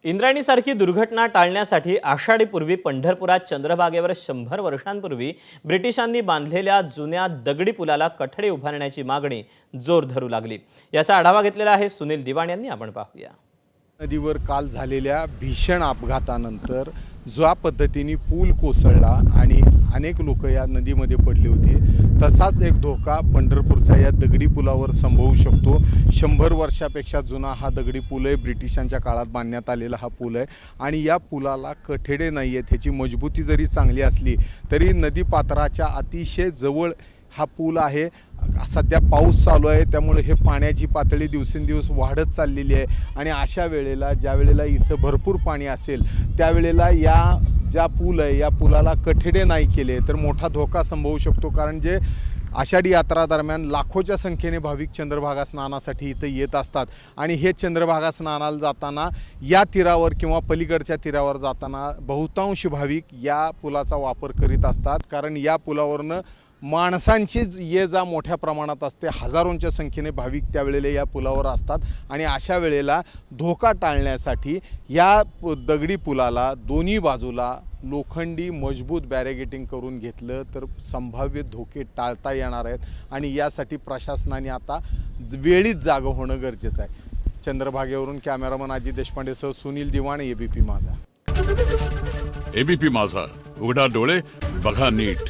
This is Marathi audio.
इंद्रायणीसारखी दुर्घटना टाळण्यासाठी आषाढीपूर्वी पंढरपुरात चंद्रभागेवर 100 वर्षांपूर्वी ब्रिटिशांनी बांधलेल्या जुन्या दगडी पुलाला कठडे उभारण्याची मागणी जोर धरू लागली। याचा आढावा घेतलेला आहे सुनील दिवाण यांनी। आपण पाहूया। नदीवर काल झालेल्या भीषण अपघातानंतर ज्या पद्धतीने पूल कोसळला आणि अनेक लोक या नदीमध्ये पडले होते, तसाच एक धोका पंढरपूरच्या या दगडी पुलावर संभवू शकतो। 100 वर्षापेक्षा जुना हा दगडी पूल आहे। ब्रिटिशांच्या काळात बांधण्यात आलेला हा पूल आहे आणि या पुलाला कठडे नाही आहेत। ह्याची मजबूती जरी चांगली असली तरी नदी पात्राच्या अतिशय जवळ हा पूल आहे। सध्या पाऊस चालू आहे, त्यामुळे हे पाण्याची पातळी दिवसेंदिवस वाढत चाललेली आहे आणि अशा वेळेला ज्या वेळेला इथं भरपूर पाणी असेल त्यावेळेला या ज्या पूल आहे या पुलाला कठडे नाही केले तर मोठा धोका संभवू शकतो। कारण जे आषाढी यात्रा दरम्यान लाखोच्या संख्येने भाविक चंद्रभागा स्नानासाठी इथं येत असतात आणि हे चंद्रभागा स्नानाला जाताना या तीरावर किंवा पलीकडच्या तीरावर जाताना बहुतांश भाविक या पुलाचा वापर करीत असतात। कारण या पुलावरनं माणसांचीच ये जा मोठ्या प्रमाणात असते। हजारोंच्या संख्येने भाविक त्यावेळेला या पुलावर असतात आणि अशा वेळेला धोका टाळण्यासाठी या दगडी पुलाला दोन्ही बाजूला लोखंडी मजबूत बॅरिगेटिंग करून घेतलं तर संभाव्य धोके टाळता येणार आहेत आणि यासाठी प्रशासनाने आता वेळीच जागं होणं गरजेचं आहे। चंद्रभागेवरून कॅमेरामन अजित देशपांडेसह सुनील दिवाण, एबीपी माझा। एबीपी माझा, उघडा डोळे बघा नीट।